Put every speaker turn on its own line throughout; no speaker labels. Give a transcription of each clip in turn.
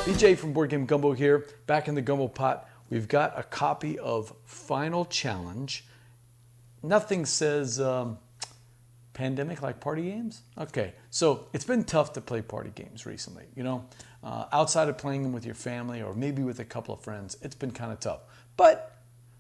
BJ from Board Game Gumbo here, back in the Gumbo pot. We've got a copy of Final Challenge. Nothing says pandemic like party games. Okay, so it's been tough to play party games recently, you know. Outside of playing them with your family or maybe with a couple of friends, it's been kind of tough. But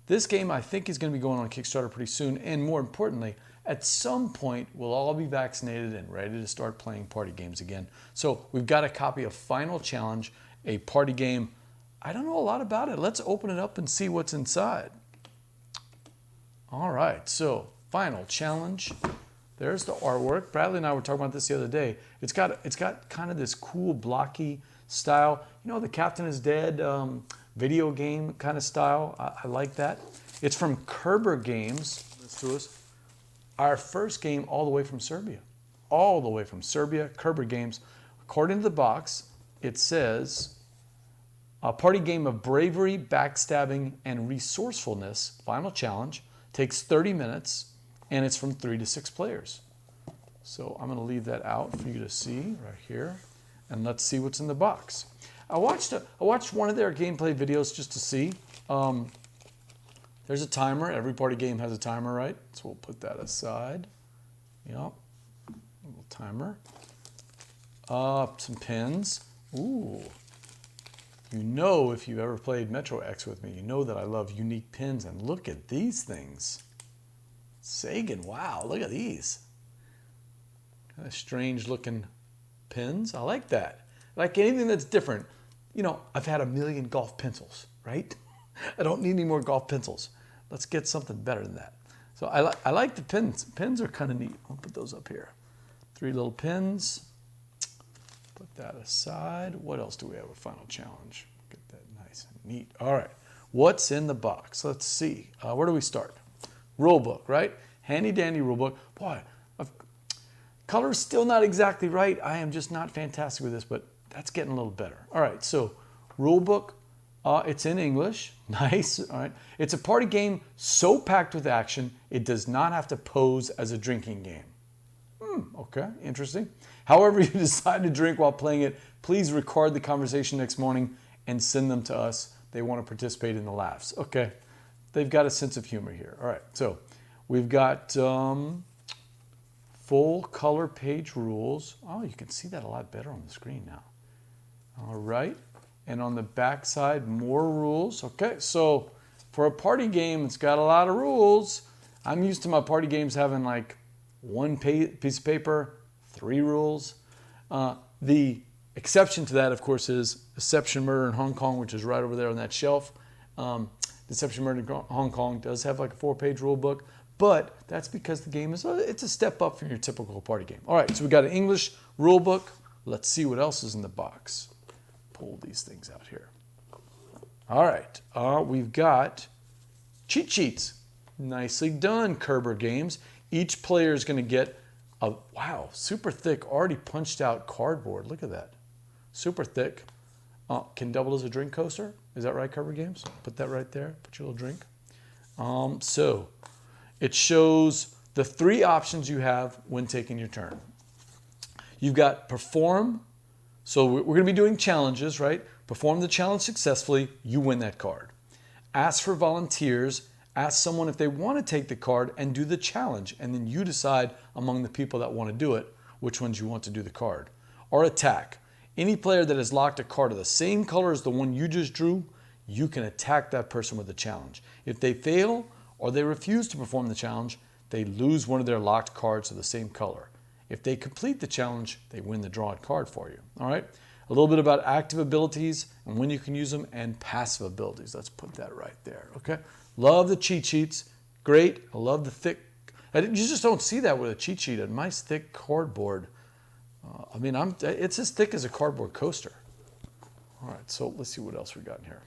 this game I think is going to be going on Kickstarter pretty soon, and more importantly, at some point we'll all be vaccinated and ready to start playing party games again. So we've got a copy of Final Challenge, a party game. I don't know a lot about it. Let's open it up and see what's inside. All right, so Final Challenge. There's the artwork. Bradley and I were talking about this the other day. It's got kind of this cool blocky style. You know, the Captain is Dead video game kind of style. I like that. It's from Kerber Games. Let's do this. Our first game all the way from Serbia. All the way from Serbia, Kerber Games. According to the box, it says, a party game of bravery, backstabbing, and resourcefulness. Final Challenge. Takes 30 minutes, and it's from 3 to 6 players. So I'm going to leave that out for you to see right here, and let's see what's in the box. I watched one of their gameplay videos just to see. There's a timer. Every party game has a timer, right? So we'll put that aside. Yep, a little timer. Some pins. Ooh. You know, if you ever played Metro X with me, you know that I love unique pins, and look at these things. Sagan, wow, look at these. Kind of strange looking pins. I like that. I like anything that's different. You know, I've had a million golf pencils, right? I don't need any more golf pencils. Let's get something better than that. So I like the pins. Pins are kind of neat. I'll put those up here. 3 little pins. Put that aside. What else do we have? A Final Challenge. Get that nice and neat. All right. What's in the box? Let's see. Where do we start? Rule book, right? Handy dandy rule book. Boy, color's still not exactly right. I am just not fantastic with this, but that's getting a little better. All right. So rule book. It's in English. Nice. All right. It's a party game so packed with action, it does not have to pose as a drinking game. Okay, interesting. However you decide to drink while playing it, please record the conversation next morning and send them to us. They want to participate in the laughs. Okay, they've got a sense of humor here. All right, so we've got full color page rules. Oh, you can see that a lot better on the screen now. All right, and on the back side, more rules. Okay, so for a party game, it's got a lot of rules. I'm used to my party games having like 1 piece of paper, 3 rules. The exception to that, of course, is Deception Murder in Hong Kong, which is right over there on that shelf. Deception Murder in Hong Kong does have like a 4-page rule book, but that's because the game is it's a step up from your typical party game. All right, so we got an English rule book. Let's see what else is in the box. Pull these things out here. All right, we've got cheat sheets. Nicely done, Kerber Games. Each player is going to get a, wow, super thick, already punched out cardboard. Look at that. Super thick. Can double as a drink coaster. Is that right, Kerber Games? Put that right there. Put your little drink. So it shows the 3 options you have when taking your turn. You've got perform. So we're going to be doing challenges, right? Perform the challenge successfully. You win that card. Ask for volunteers. Ask someone if they want to take the card and do the challenge, and then you decide among the people that want to do it which ones you want to do the card. Or attack. Any player that has locked a card of the same color as the one you just drew, you can attack that person with a challenge. If they fail or they refuse to perform the challenge, they lose one of their locked cards of the same color. If they complete the challenge, they win the drawn card for you. All right? A little bit about active abilities and when you can use them, and passive abilities. Let's put that right there, okay? Love the cheat sheets. Great. I love the thick. You just don't see that with a cheat sheet. A nice thick cardboard. I mean, it's as thick as a cardboard coaster. All right, so let's see what else we got in here.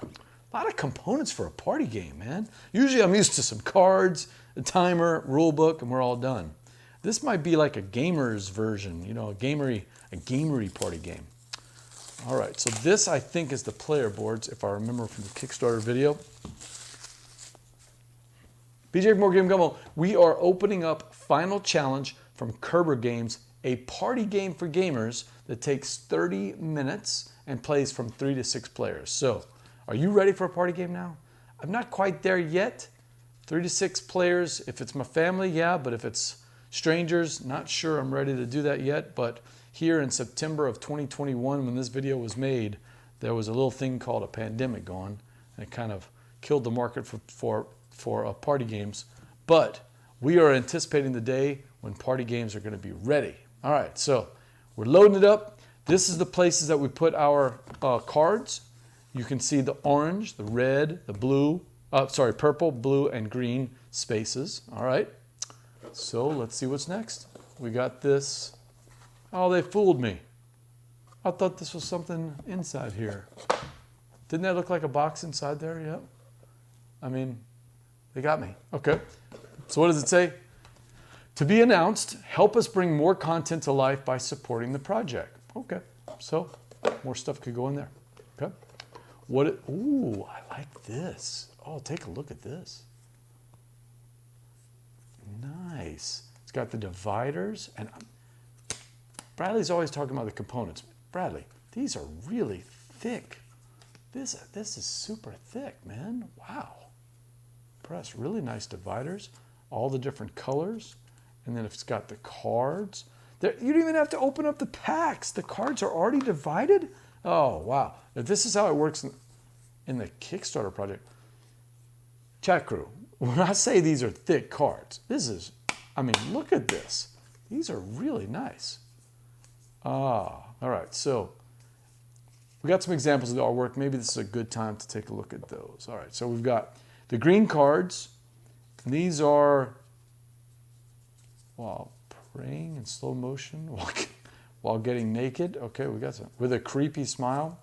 A lot of components for a party game, man. Usually I'm used to some cards, a timer, rule book, and we're all done. This might be like a gamer's version, you know, a gamery party game. All right, so this I think is the player boards, if I remember from the Kickstarter video. BJ More Game Gumbo, we are opening up Final Challenge from Kerber Games, a party game for gamers that takes 30 minutes and plays from 3 to 6 players. So, are you ready for a party game now? I'm not quite there yet. 3 to 6 players. If it's my family, yeah, but if it's strangers, not sure I'm ready to do that yet. But here in September of 2021, when this video was made, there was a little thing called a pandemic going, and it kind of killed the market for party games. But we are anticipating the day when party games are going to be ready. All right, so we're loading it up. This is the places that we put our cards. You can see the orange, the red, the blue, purple, blue, and green spaces. All right, so let's see what's next. We got this. Oh, they fooled me. I thought this was something inside here. Didn't that look like a box inside there? Yep. I mean, they got me. Okay, so what does it say? To be announced, help us bring more content to life by supporting the project. Okay, so more stuff could go in there. Okay. Ooh, I like this. Oh, take a look at this. Nice. It's got the dividers, and Bradley's always talking about the components. Bradley, these are really thick. This is super thick, man. Wow. Press, really nice dividers. All the different colors. And then if it's got the cards. You don't even have to open up the packs. The cards are already divided. Oh, wow. If this is how it works in the Kickstarter project. Chat crew, when I say these are thick cards, look at this. These are really nice. All right, so we got some examples of the artwork. Maybe this is a good time to take a look at those. All right, so we've got the green cards. These are, while praying in slow motion, while getting naked. Okay, we got some. With a creepy smile,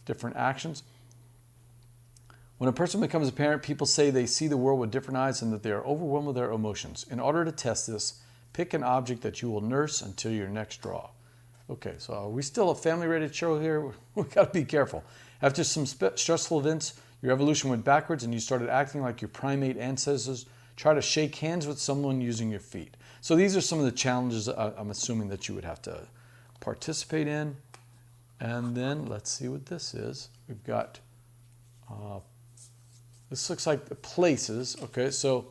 different actions. When a person becomes a parent, people say they see the world with different eyes and that they are overwhelmed with their emotions. In order to test this, pick an object that you will nurse until your next draw. Okay, so are we still a family-rated show here? We've got to be careful. After some stressful events, your evolution went backwards and you started acting like your primate ancestors. Try to shake hands with someone using your feet. So these are some of the challenges I'm assuming that you would have to participate in. And then let's see what this is. We've got, this looks like the places. Okay, so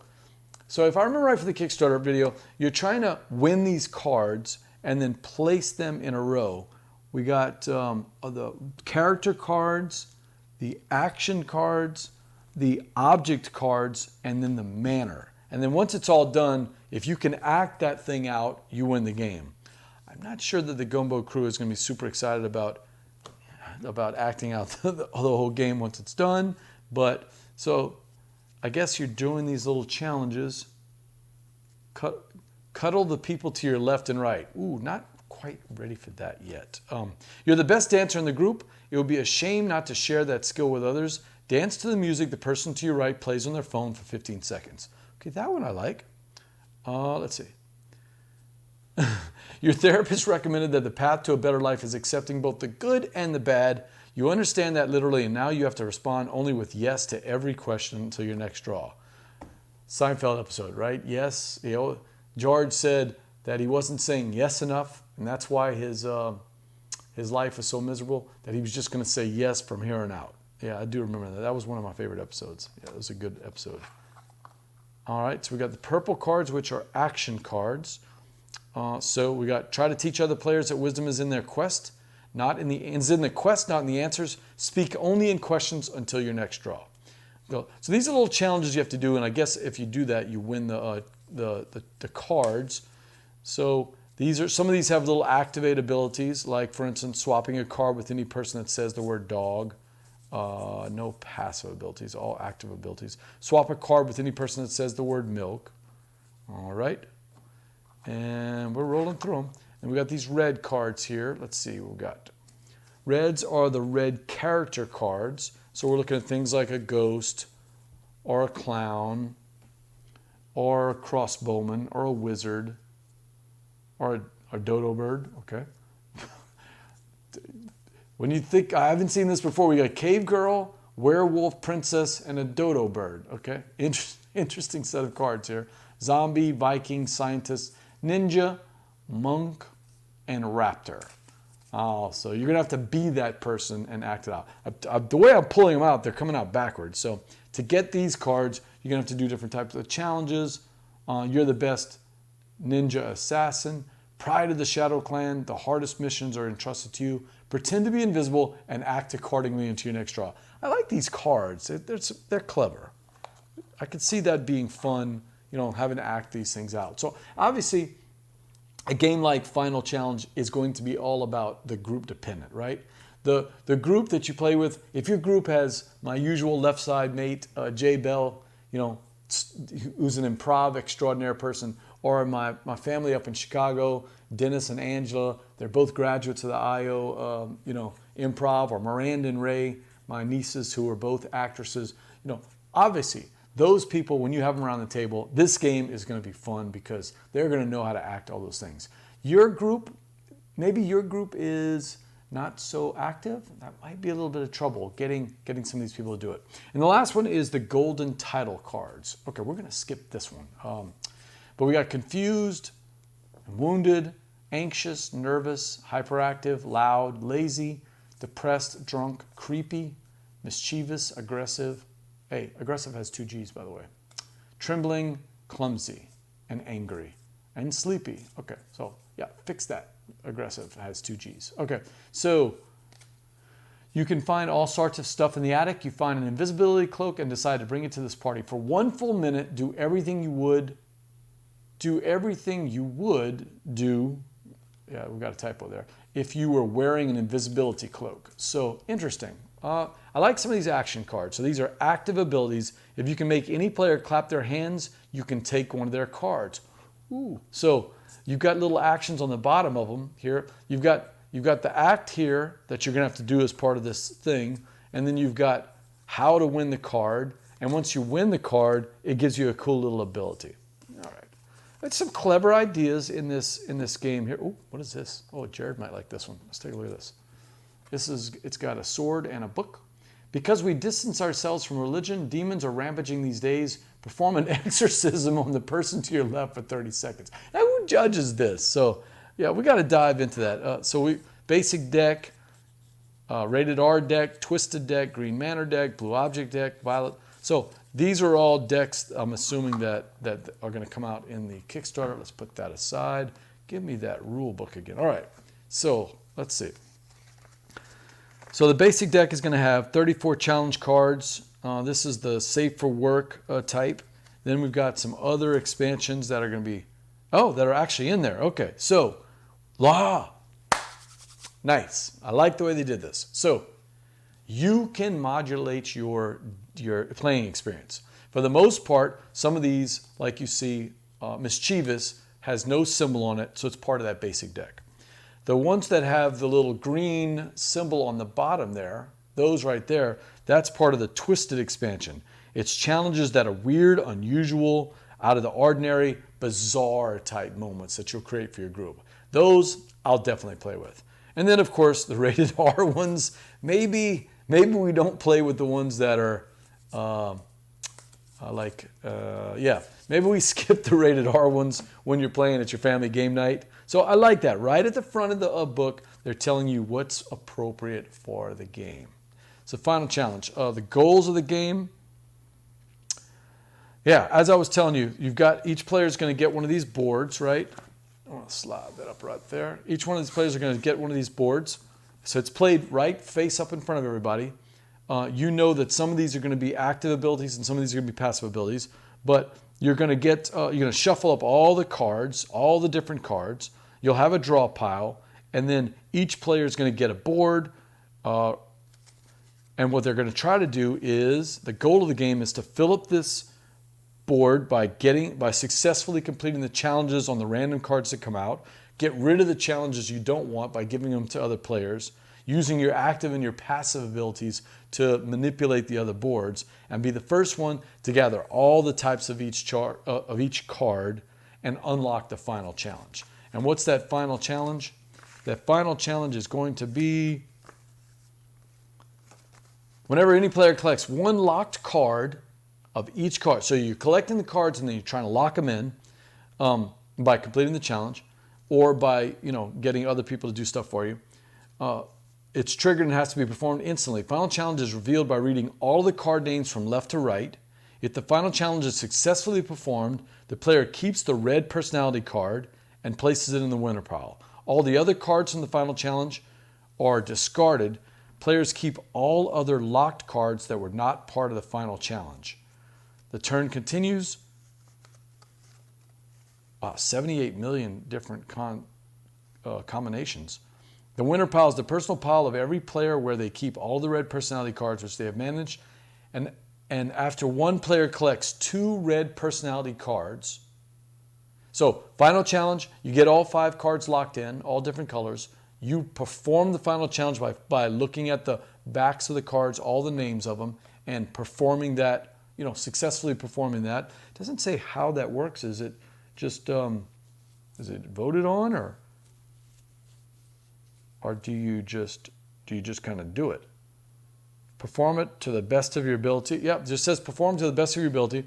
if I remember right for the Kickstarter video, you're trying to win these cards and then place them in a row. We got the character cards, the action cards, the object cards, and then the manner. And then once it's all done, if you can act that thing out, you win the game. I'm not sure that the Gumbo crew is going to be super excited about acting out the whole game once it's done. But so I guess you're doing these little challenges. Cuddle the people to your left and right. Ooh, not quite ready for that yet. You're the best dancer in the group. It would be a shame not to share that skill with others. Dance to the music the person to your right plays on their phone for 15 seconds. Okay, that one I like. Let's see. Your therapist recommended that the path to a better life is accepting both the good and the bad. You understand that literally, and now you have to respond only with yes to every question until your next draw. Seinfeld episode, right? Yes. George said that he wasn't saying yes enough, and that's why his life was so miserable, that he was just going to say yes from here on out. Yeah, I do remember that. That was one of my favorite episodes. Yeah, it was a good episode. All right, so we got the purple cards, which are action cards. So we got try to teach other players that wisdom is in their quest, not in the quest, not in the answers. Speak only in questions until your next draw. So these are little challenges you have to do, and I guess if you do that, you win the cards. So some of these have little activate abilities, like for instance, swapping a card with any person that says the word dog. No passive abilities, all active abilities. Swap a card with any person that says the word milk. All right. And we're rolling through them. And we got these red cards here. Let's see what we got. Reds are the red character cards. So we're looking at things like a ghost or a clown or a crossbowman or a wizard or a dodo bird. Okay. When you think, I haven't seen this before, we got a cave girl, werewolf princess, and a dodo bird. Okay, interesting set of cards here. Zombie, Viking, Scientist, Ninja, Monk, and Raptor. Oh, so you're going to have to be that person and act it out. The way I'm pulling them out, they're coming out backwards. So to get these cards, you're going to have to do different types of challenges. You're the best ninja assassin. Pride of the Shadow Clan. The hardest missions are entrusted to you. Pretend to be invisible and act accordingly into your next draw. I like these cards. They're clever. I could see that being fun, you know, having to act these things out. So obviously, a game like Final Challenge is going to be all about the group dependent, right? The group that you play with, if your group has my usual left side mate, Jay Bell, you know, who's an improv extraordinaire person, or my family up in Chicago, Dennis and Angela, they're both graduates of the IO, you know, improv, or Miranda and Ray, my nieces who are both actresses. You know, obviously, those people, when you have them around the table, this game is going to be fun because they're going to know how to act all those things. Your group, maybe your group is not so active. That might be a little bit of trouble getting some of these people to do it. And the last one is the golden title cards. Okay, we're going to skip this one. But we got confused, wounded, anxious, nervous, hyperactive, loud, lazy, depressed, drunk, creepy, mischievous, aggressive. Hey, aggressive has 2 G's, by the way. Trembling, clumsy, and angry, and sleepy. Okay, so yeah, fix that. Aggressive has 2 G's. Okay, so you can find all sorts of stuff in the attic. You find an invisibility cloak and decide to bring it to this party. For 1 full minute, do everything you would do. Yeah, we got a typo there. If you were wearing an invisibility cloak. So interesting. I like some of these action cards. So these are active abilities. If you can make any player clap their hands, you can take one of their cards. Ooh. So you've got little actions on the bottom of them here. You've got the act here that you're going to have to do as part of this thing. And then you've got how to win the card. And once you win the card, it gives you a cool little ability. All right. There's some clever ideas in this game here. Oh, what is this? Oh, Jared might like this one. Let's take a look at this. It's got a sword and a book. Because we distance ourselves from religion, demons are rampaging these days. Perform an exorcism on the person to your left for 30 seconds. Now, who judges this? So, yeah, we got to dive into that. Basic deck, rated R deck, twisted deck, green manor deck, blue object deck, violet. So these are all decks, I'm assuming, that are going to come out in the Kickstarter. Let's put that aside. Give me that rule book again. All right, so let's see. So the basic deck is going to have 34 challenge cards. This is the safe for work type. Then we've got some other expansions that are going to be, that are actually in there. Okay, so, nice. I like the way they did this. So you can modulate your playing experience. For the most part, some of these, like you see, Mischievous has no symbol on it, so it's part of that basic deck. The ones that have the little green symbol on the bottom there, those right there, that's part of the twisted expansion. It's challenges that are weird, unusual, out of the ordinary, bizarre type moments that you'll create for your group. Those I'll definitely play with. And then, of course, the rated R ones, maybe we don't play with the ones that are maybe we skip the rated R ones when you're playing at your family game night. So I like that. Right at the front of the book, they're telling you what's appropriate for the game. So final challenge. The goals of the game. Yeah, as I was telling you, you've got each player is going to get one of these boards, right? I want to slide that up right there. Each one of these players are going to get one of these boards. So it's played right face up in front of everybody. You know that some of these are going to be active abilities and some of these are going to be passive abilities. But you're going to get, you're going to shuffle up all the cards, all the different cards. You'll have a draw pile, and then each player is going to get a board. And what they're going to try to do is, the goal of the game is to fill up this board by successfully completing the challenges on the random cards that come out. Get rid of the challenges you don't want by giving them to other players, using your active and your passive abilities to manipulate the other boards, and be the first one to gather all the types of each card and unlock the final challenge. And what's that final challenge? That final challenge is going to be whenever any player collects one locked card of each card. So you're collecting the cards and then you're trying to lock them in by completing the challenge or by, getting other people to do stuff for you. It's triggered and has to be performed instantly. Final challenge is revealed by reading all the card names from left to right. If the final challenge is successfully performed, the player keeps the red personality card and places it in the winner pile. All the other cards from the final challenge are discarded. Players keep all other locked cards that were not part of the final challenge. The turn continues. Wow, 78 million different combinations. The winner pile is the personal pile of every player where they keep all the red personality cards which they have managed. And after one player collects 2 red personality cards, so final challenge, you get all 5 cards locked in, all different colors. You perform the final challenge by looking at the backs of the cards, all the names of them, and performing that, successfully performing that. It doesn't say how that works. Is it just, is it voted on or do you just kind of do it? Perform it to the best of your ability. Yep, it just says perform to the best of your ability.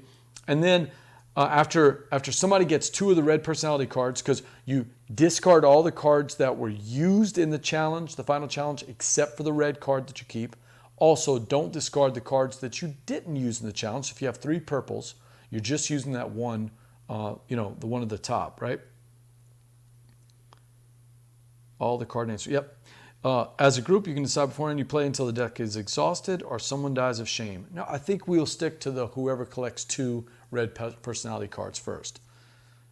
And then after somebody gets 2 of the red personality cards, because you discard all the cards that were used in the challenge, the final challenge, except for the red card that you keep. Also, don't discard the cards that you didn't use in the challenge. If you have 3 purples, you're just using that one, the one at the top, right? All the card names. Yep. As a group, you can decide beforehand you play until the deck is exhausted or someone dies of shame. Now, I think we'll stick to the whoever collects 2 red personality cards first.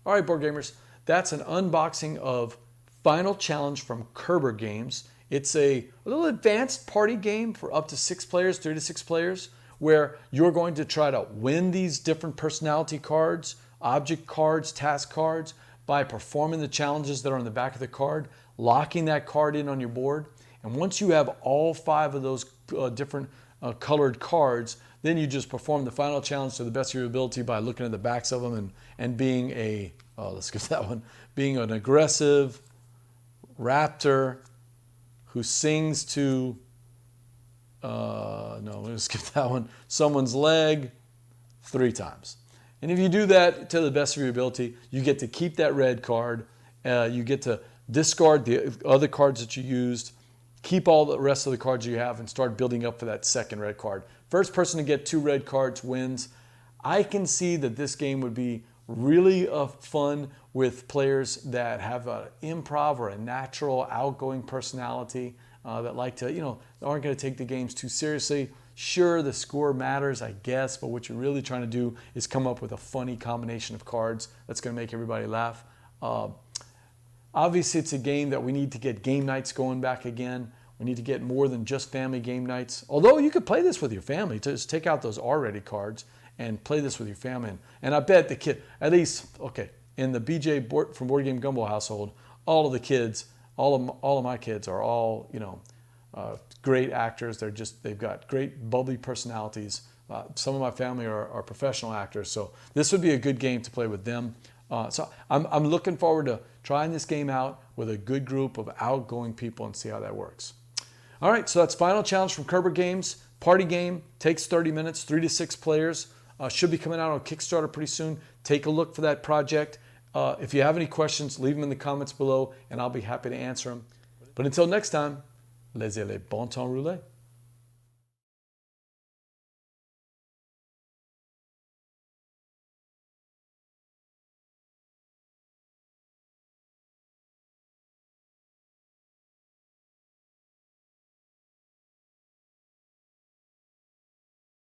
All right, board gamers, that's an unboxing of Final Challenge from Kerber Games. It's a little advanced party game for up to 6 players, 3 to 6 players, where you're going to try to win these different personality cards, object cards, task cards, by performing the challenges that are on the back of the card, locking that card in on your board. And once you have all 5 of those different colored cards, then you just perform the final challenge to the best of your ability by looking at the backs of them and being let's skip that one, being an aggressive raptor who sings to, no, we're going to skip that one, someone's leg 3 times. And if you do that to the best of your ability, you get to keep that red card. You get to discard the other cards that you used, keep all the rest of the cards you have, and start building up for that second red card. First person to get 2 red cards wins. I can see that this game would be really fun with players that have an improv or a natural outgoing personality that like to, aren't going to take the games too seriously. Sure, the score matters, I guess, but what you're really trying to do is come up with a funny combination of cards that's going to make everybody laugh. Obviously, it's a game that we need to get game nights going back again. We need to get more than just family game nights. Although you could play this with your family. Just take out those R-ready cards and play this with your family. And I bet the kid, at least, okay, in the BJ from Board Game Gumbo household, all of the kids, all of my kids are all, great actors. They've got great bubbly personalities. Some of my family are professional actors. So this would be a good game to play with them. So I'm looking forward to trying this game out with a good group of outgoing people and see how that works. All right, so that's Final Challenge from Kerber Games. Party game, takes 30 minutes, 3 to 6 players. Should be coming out on Kickstarter pretty soon. Take a look for that project. If you have any questions, leave them in the comments below and I'll be happy to answer them. But until next time, laissez les bon temps rouler.